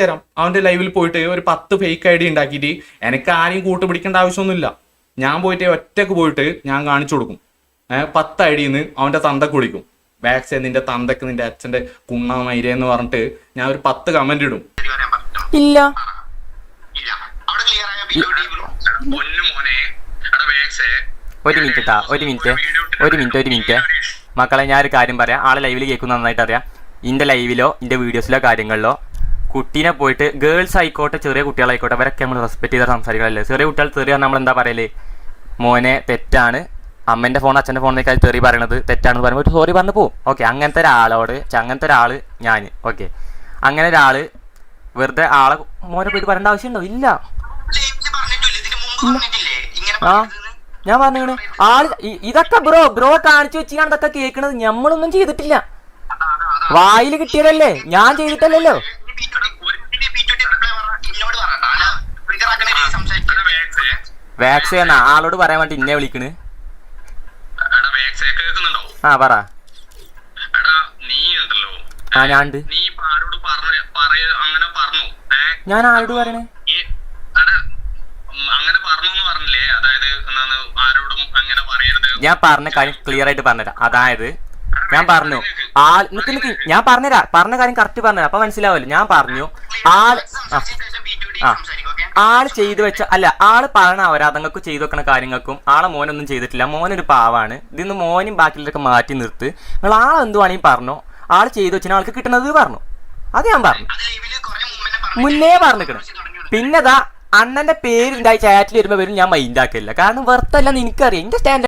തരാം. അവന്റെ ലൈവിൽ പോയിട്ട് ഒരു 10 ഫേക്ക് ഐഡി ഉണ്ടാക്കിയിട്ട് എനിക്ക് ആരെയും കൂട്ടുപിടിക്കേണ്ട ആവശ്യമൊന്നുമില്ല. ഞാൻ പോയിട്ട് ഒറ്റക്ക് പോയിട്ട് ഞാൻ കാണിച്ചു കൊടുക്കും. 10 ഐഡിന്ന് അവന്റെ തന്തക്ക് വിളിക്കും. വാക്സ് നിന്റെ തന്തക്ക് നിന്റെ അച്ഛന്റെ കുണ്ണാമൈര എന്ന് പറഞ്ഞിട്ട് ഞാൻ ഒരു 10 കമന്റ് ഇടും. ഇല്ല ഒരു മിനിറ്റ് മക്കളെ, ഞാൻ ഒരു കാര്യം പറയാം. ആളെ ലൈവിൽ കേൾക്കുന്ന നന്നായിട്ട് അറിയാം. ഇന്റെ ലൈവിലോ ഇന്റെ വീഡിയോസിലോ കാര്യങ്ങളിലോ കുട്ടീനെ പോയിട്ട് ഗേൾസ് ആയിക്കോട്ടെ ചെറിയ കുട്ടികളായിക്കോട്ടെ അവരൊക്കെ നമ്മൾ റെസ്പെക്ട് ചെയ്താൽ സംസാരിക്കാറില്ലേ. ചെറിയ കുട്ടികൾ തെറിയാൻ നമ്മൾ എന്താ പറയല്, മോനെ തെറ്റാണ്, അമ്മേൻ്റെ ഫോൺ അച്ഛൻ്റെ ഫോണിനേക്കാൾ തെറി പറയണത് തെറ്റാണെന്ന് പറയുമ്പോൾ ഒരു സോറി പറഞ്ഞു പോകും. ഓക്കെ, അങ്ങനത്തെ ഒരാൾ ഞാൻ ഓക്കെ. അങ്ങനെ ഒരാൾ വെറുതെ ആളെ മോനെ പോയിട്ട് പറയേണ്ട ആവശ്യമുണ്ടോ? ഇല്ല. ആ ഞാൻ പറഞ്ഞു ആള് ഇതൊക്കെ ബ്രോ കാണിച്ചു വെച്ചാണ് ഇതൊക്കെ കേൾക്കണത്. നമ്മളൊന്നും ചെയ്തിട്ടില്ല, വായിൽ കിട്ടിയതല്ലേ, ഞാൻ ചെയ്തിട്ടല്ലല്ലോ. വാക്സ് എന്നാ ആളോട് പറയാൻ വേണ്ടി ഇന്നെ വിളിക്കണ്. ആ പറ. ആ ഞാനുണ്ട്. ഞാൻ ആരോട് പറയണേ? ഞാൻ പറഞ്ഞ കാര്യം ക്ലിയർ ആയിട്ട് പറഞ്ഞുതരാം. അതായത് ഞാൻ പറഞ്ഞു ഞാൻ പറഞ്ഞ കാര്യം കറക്റ്റ് പറഞ്ഞുതരാം, അപ്പൊ മനസ്സിലാവല്ലോ. ഞാൻ പറഞ്ഞു ആള് ചെയ്തു വെച്ച ആള് പറഞ്ഞ അപരാധങ്ങൾക്കും ചെയ്തു വെക്കണ കാര്യങ്ങൾക്കും ആളെ മോനൊന്നും ചെയ്തിട്ടില്ല. മോനൊരു പാവാണ്. ഇതിന്ന് മോനും ബാക്കിയുള്ളതൊക്കെ മാറ്റി നിർത്ത്. നിങ്ങൾ ആളെന്തു വേണമെങ്കിൽ പറഞ്ഞോ, ആള് ചെയ്തു വെച്ചാൽ ആൾക്ക് കിട്ടണത് പറഞ്ഞു. അത് ഞാൻ പറഞ്ഞു, മുന്നേ പറഞ്ഞിരിക്കണം. പിന്നെതാ അണ്ണന്റെ പേര് ഉണ്ടായി ചാറ്റിൽ വരുമ്പോ വരും, ഞാൻ മൈൻഡ് ആക്കില്ല. കാരണം വെറുത്തല്ല, എനിക്കറിയാം എന്റെ സ്റ്റാൻഡ്